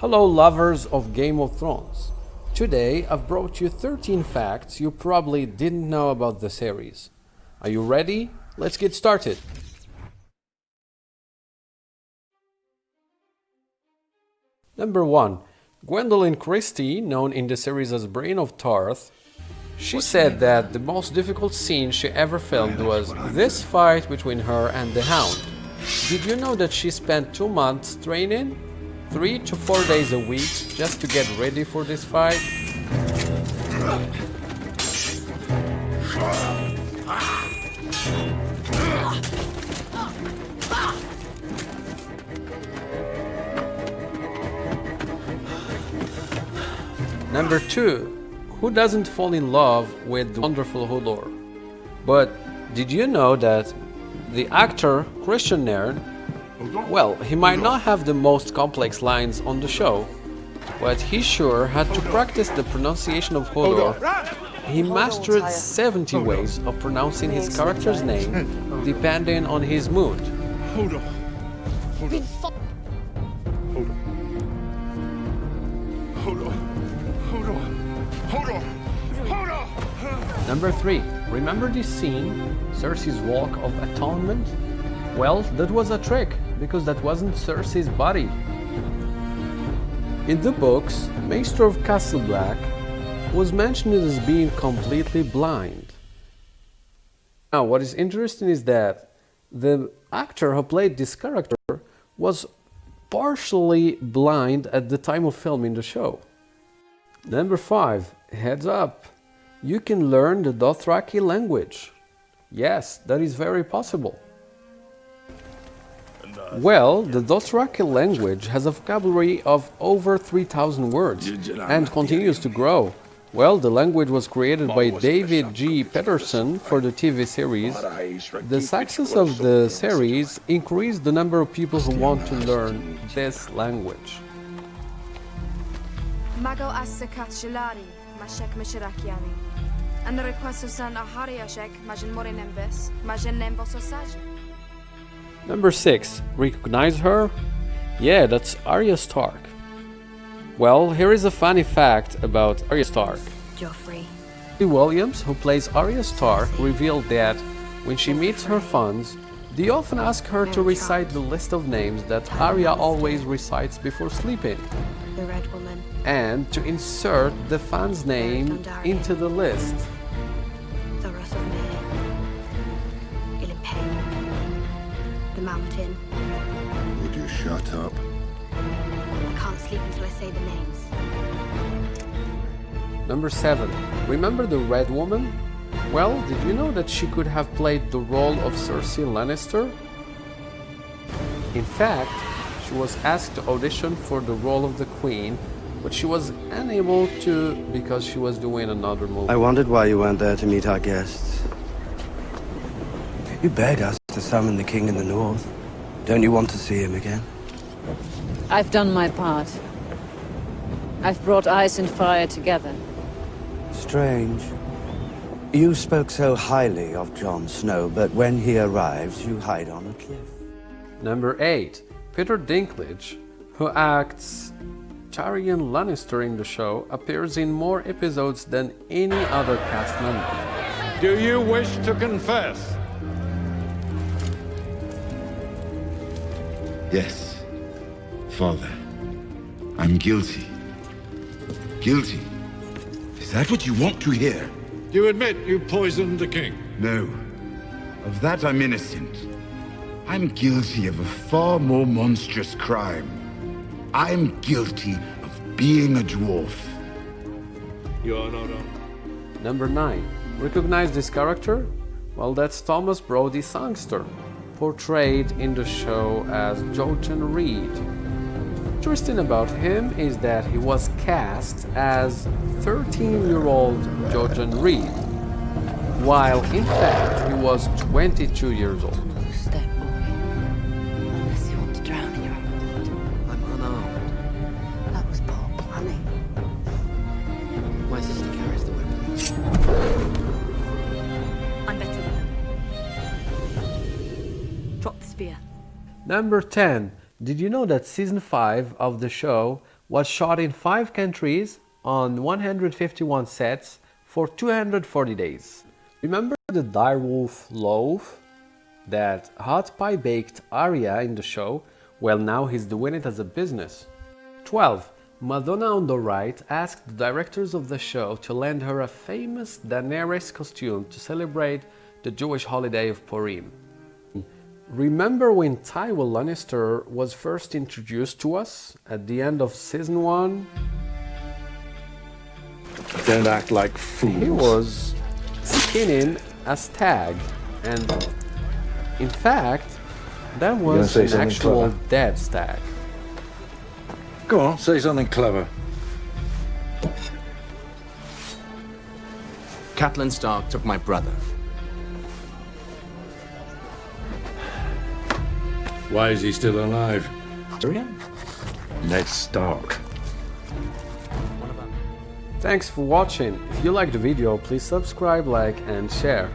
Hello, lovers of Game of Thrones. Today I've brought you 13 facts you probably didn't know about the series. Are you ready? Let's get started. Number 1. Gwendolyn Christie, known in the series as Brienne of Tarth, she said that the most difficult scene she ever filmed was this fight between her and the Hound. Did you know that she spent 2 months training? 3 to 4 days a week just to get ready for this fight? Number 2. Who doesn't fall in love with the wonderful Hodor? But did you know that the actor Christian Nairn, well, he might not have the most complex lines on the show, but he sure had to practice the pronunciation of Hodor. He mastered 70 ways of pronouncing his character's name depending on his mood. Hodor. Hodor. Hodor. Hodor. Hodor. Hodor. Number 3. Remember this scene, Cersei's Walk of Atonement? Well, that was a trick, because that wasn't Cersei's body. In the books, Maester of Castle Black was mentioned as being completely blind. Now, what is interesting is that the actor who played this character was partially blind at the time of filming the show. Number 5. Heads up! You can learn the Dothraki language. Yes, that is very possible. Well, the Dothraki language has a vocabulary of over 3,000 words and continues to grow. Well, the language was created by David G. Peterson for the TV series. The success of the series increased the number of people who want to learn this language. Mago Asakat Shilari, Mashek Mishirakiani. And the request of San Ahariashek, Majin Morinembes, Majin Nembososaj. Number 6. Recognize her? Yeah, that's Arya Stark. Well, here is a funny fact about Arya Stark. Joffrey. Billy Williams, who plays Arya Stark, revealed that when she meets her fans, they often ask her to recite the list of names that Arya always recites before sleeping, The Red Woman. and to insert the fan's name into the list. The Wrath of May. Illipen. The Mountain. Would you shut up? I can't sleep until I say the names. Number 7. Remember the Red Woman? Well, did you know that she could have played the role of Cersei Lannister? In fact, she was asked to audition for the role of the Queen, but she was unable to because she was doing another movie. I wondered why you weren't there to meet our guests. You begged us to summon the king in the north. Don't you want to see him again? I've done my part. I've brought ice and fire together. Strange. You spoke so highly of Jon Snow, but when he arrives, you hide on a cliff. Number 8. Peter Dinklage, who acts Tyrion Lannister in the show, appears in more episodes than any other cast member. Do you wish to confess? Yes. Father, I'm guilty. Guilty? Is that what you want to hear? You admit you poisoned the king? No. Of that I'm innocent. I'm guilty of a far more monstrous crime. I'm guilty of being a dwarf. Your Honor. Number 9. Recognize this character? Well, that's Thomas Brody Sangster, portrayed in the show as Jojen Reed. Interesting about him is that he was cast as 13-year-old Jojen Reed, while in fact he was 22 years old. Step boy. Unless you want to drown in your own blood. I'm unarmed. That was Paul planning. My sister carries the weapon. I'm better than him. Drop the spear. Number 10. Did you know that season 5 of the show was shot in 5 countries on 151 sets for 240 days. Remember the direwolf loaf? That hot pie baked Arya in the show? Well, now he's doing it as a business. 12. Madonna on the right asked the directors of the show to lend her a famous Daenerys costume to celebrate the Jewish holiday of Purim. Remember when Tywin Lannister was first introduced to us at the end of season 1? Don't act like fools. He was skinning a stag, and in fact, that was say an something actual clever? dead stag. Go on, say something clever. Catelyn Stark took my brother. Why is he still alive? Tyrion? Ned Stark. Thanks for watching. If you liked the video, please subscribe, like and share.